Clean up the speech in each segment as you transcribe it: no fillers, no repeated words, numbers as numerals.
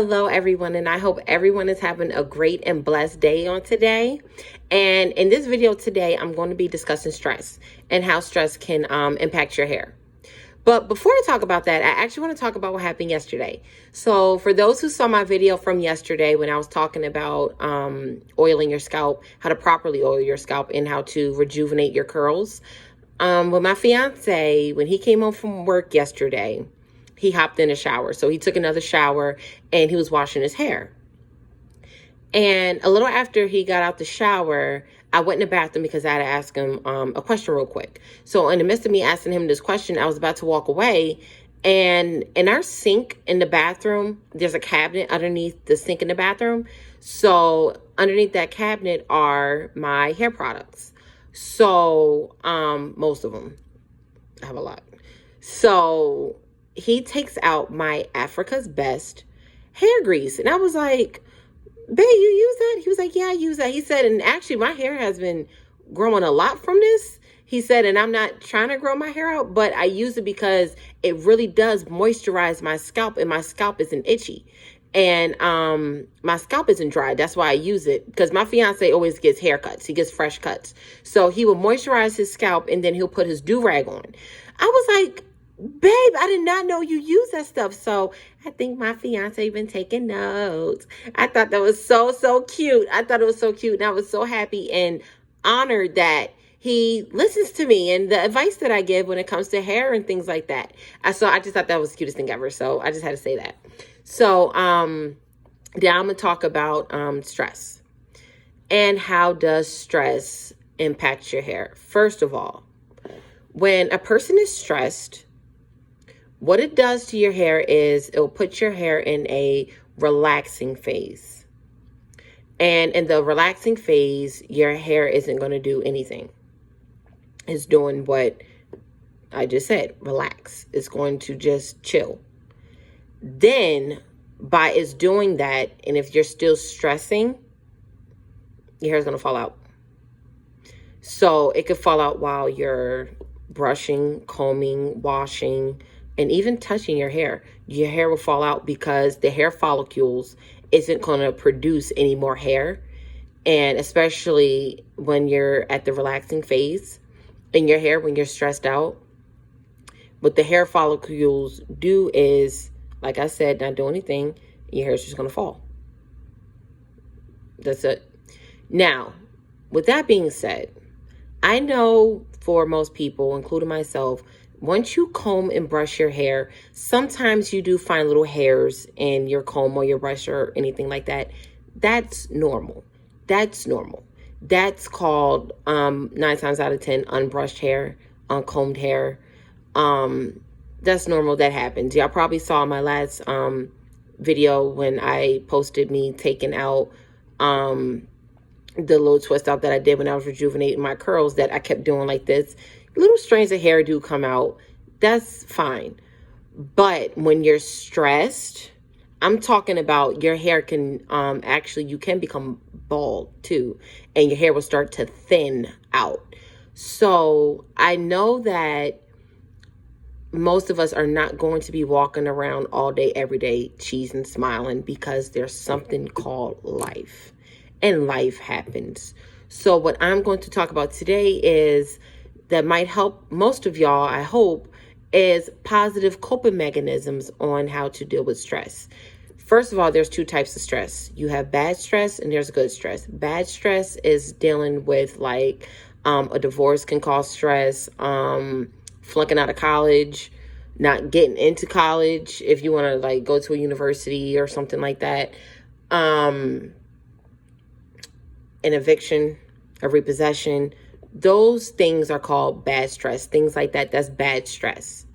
Hello, everyone, and I hope everyone is having a great and blessed day on today. And in this video today, I'm going to be discussing stress and how stress can impact your hair. But before I talk about that, I actually want to talk about what happened yesterday. So for those who saw my video from yesterday when I was talking about oiling your scalp, how to properly oil your scalp, and how to rejuvenate your curls, with my fiance, when he came home from work yesterday, he hopped in a shower. So he took another shower and he was washing his hair. And a little after he got out the shower, I went in the bathroom because I had to ask him a question real quick. So in the midst of me asking him this question, I was about to walk away. And in our sink in the bathroom, there's a cabinet underneath the sink in the bathroom. So underneath that cabinet are my hair products. So most of them. I have a lot. So he takes out my Africa's Best hair grease. And I was like, babe, you use that? He was like, yeah, I use that. He said, and actually my hair has been growing a lot from this. He said, and I'm not trying to grow my hair out, but I use it because it really does moisturize my scalp, and my scalp isn't itchy. And my scalp isn't dry. That's why I use it, because my fiance always gets haircuts. He gets fresh cuts. So he will moisturize his scalp, and then he'll put his do-rag on. I was like, babe, I did not know you use that stuff. So I think my fiance been taking notes. I thought that was so cute. I thought it was so cute. And I was so happy and honored that he listens to me and the advice that I give when it comes to hair and things like that. So I just thought that was the cutest thing ever. So I just had to say that. So now I'm going to talk about stress and how does stress impact your hair. First of all, when a person is stressed, what it does to your hair is it'll put your hair in a relaxing phase. And in the relaxing phase, your hair isn't going to do anything. It's doing what I just said, relax. It's going to just chill. Then by it's doing that, and if you're still stressing, your hair is going to fall out. So it could fall out while you're brushing, combing, washing, and even touching your hair. Your hair will fall out because the hair follicles isn't going to produce any more hair. And especially when you're at the relaxing phase in your hair, when you're stressed out, what the hair follicles do is, like I said, not do anything. Your hair is just going to fall. That's it. Now, with that being said, I know for most people, including myself, once you comb and brush your hair, sometimes you do find little hairs in your comb or your brush or anything like that. That's normal. That's normal. That's called 9 times out of 10 unbrushed hair, uncombed hair. That's normal. That happens. Y'all probably saw my last video when I posted me taking out the little twist out that I did when I was rejuvenating my curls that I kept doing like this. Little strands of hair do come out. That's fine. But when you're stressed, I'm talking about your hair can actually, you can become bald too. And your hair will start to thin out. So I know that most of us are not going to be walking around all day, every day, cheesing, smiling, because there's something called life. And life happens. So what I'm going to talk about today is that might help most of y'all, I hope, is positive coping mechanisms on how to deal with stress. First of all, there's 2 types of stress. You have bad stress and there's good stress. Bad stress is dealing with like a divorce can cause stress, flunking out of college, not getting into college if you want to like go to a university or something like that. An eviction, a repossession. Those things are called bad stress. Things like that, that's bad stress.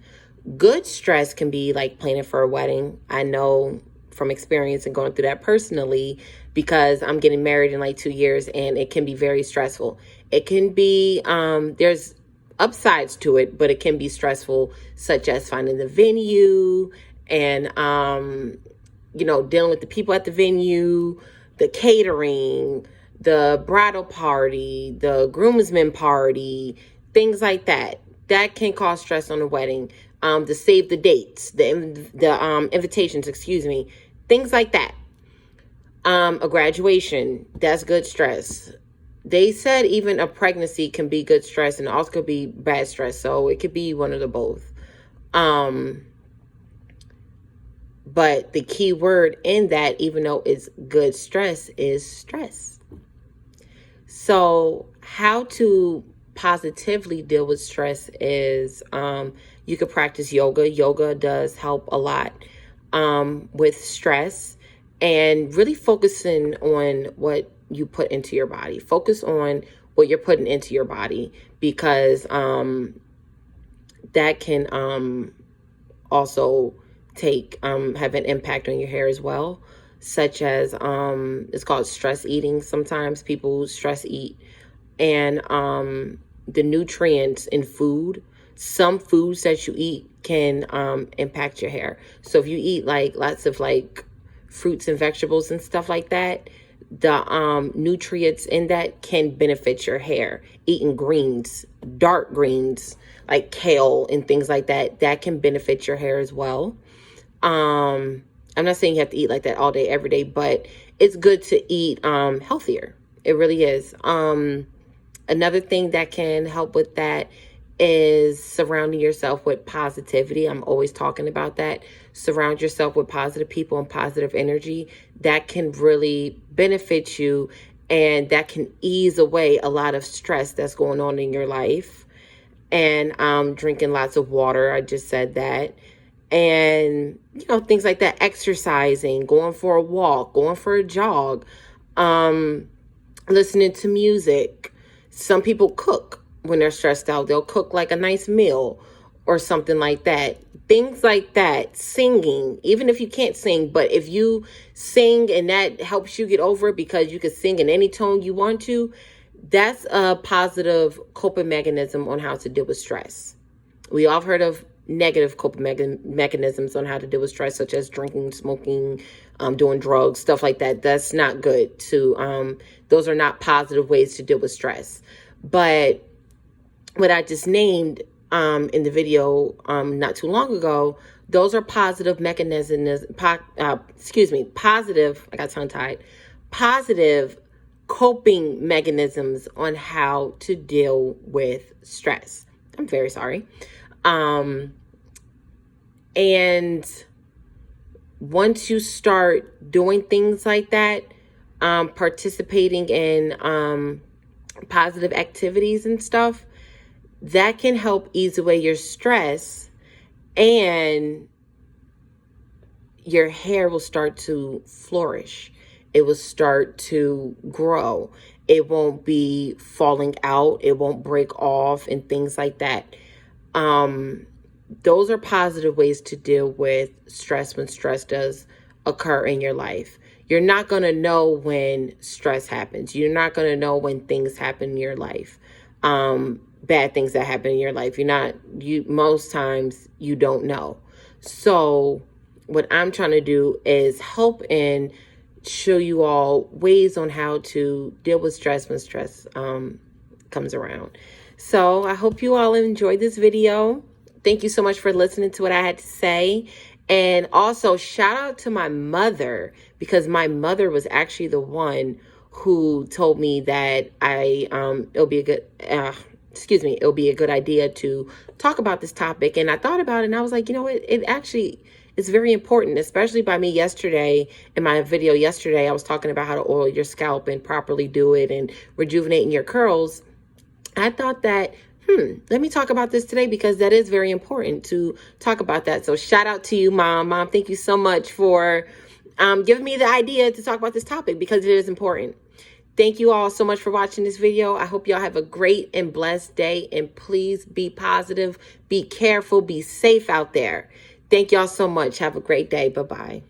Good stress can be like planning for a wedding. I know from experience and going through that personally because I'm getting married in like 2 years and it can be very stressful. It can be, there's upsides to it, but it can be stressful, such as finding the venue and, dealing with the people at the venue, the catering, the bridal party, the groomsmen party, things like that. That can cause stress on a wedding. The save the dates, the invitations, things like that. A graduation, that's good stress. They said even a pregnancy can be good stress and also could be bad stress. So it could be one of the both. But the key word in that, even though it's good stress, is stress. So how to positively deal with stress is you could practice yoga. Yoga does help a lot with stress, and really focusing on what you put into your body. Focus on what you're putting into your body, because that can also have an impact on your hair as well, such as it's called stress eating. Sometimes people stress eat, and the nutrients in food, some foods that you eat can impact your hair. So if you eat like lots of like fruits and vegetables and stuff like that, the nutrients in that can benefit your hair. Eating greens, dark greens like kale and things like that, that can benefit your hair as well. I'm not saying you have to eat like that all day, every day, but it's good to eat healthier. It really is. Another thing that can help with that is surrounding yourself with positivity. I'm always talking about that. Surround yourself with positive people and positive energy. That can really benefit you, and that can ease away a lot of stress that's going on in your life. And drinking lots of water, I just said that. And, you know, things like that. Exercising, going for a walk, going for a jog, listening to music. Some people cook when they're stressed out. They'll cook like a nice meal or something like that. Things like that. Singing, even if you can't sing, but if you sing and that helps you get over it because you can sing in any tone you want to, that's a positive coping mechanism on how to deal with stress. We all have heard of negative coping mechanisms on how to deal with stress, such as drinking, smoking, doing drugs, stuff like that. That's not good to, those are not positive ways to deal with stress. But what I just named in the video not too long ago, those are positive mechanisms, positive, I got tongue-tied, positive coping mechanisms on how to deal with stress. I'm very sorry. And once you start doing things like that, participating in positive activities and stuff, that can help ease away your stress, and your hair will start to flourish. It will start to grow. It won't be falling out. It won't break off and things like that. Those are positive ways to deal with stress when stress does occur in your life. You're not going to know when stress happens. You're not going to know when things happen in your life. Bad things that happen in your life. Most times you don't know. So what I'm trying to do is help and show you all ways on how to deal with stress when stress comes around. So I hope you all enjoyed this video. Thank you so much for listening to what I had to say. And also shout out to my mother, because my mother was actually the one who told me that it'll be a good idea to talk about this topic. And I thought about it and I was like, you know what? It actually is very important, especially by me yesterday. In my video yesterday, I was talking about how to oil your scalp and properly do it and rejuvenating your curls. I thought that, let me talk about this today, because that is very important to talk about that. So shout out to you, Mom. Mom, thank you so much for giving me the idea to talk about this topic, because it is important. Thank you all so much for watching this video. I hope y'all have a great and blessed day, and please be positive, be careful, be safe out there. Thank y'all so much. Have a great day. Bye-bye.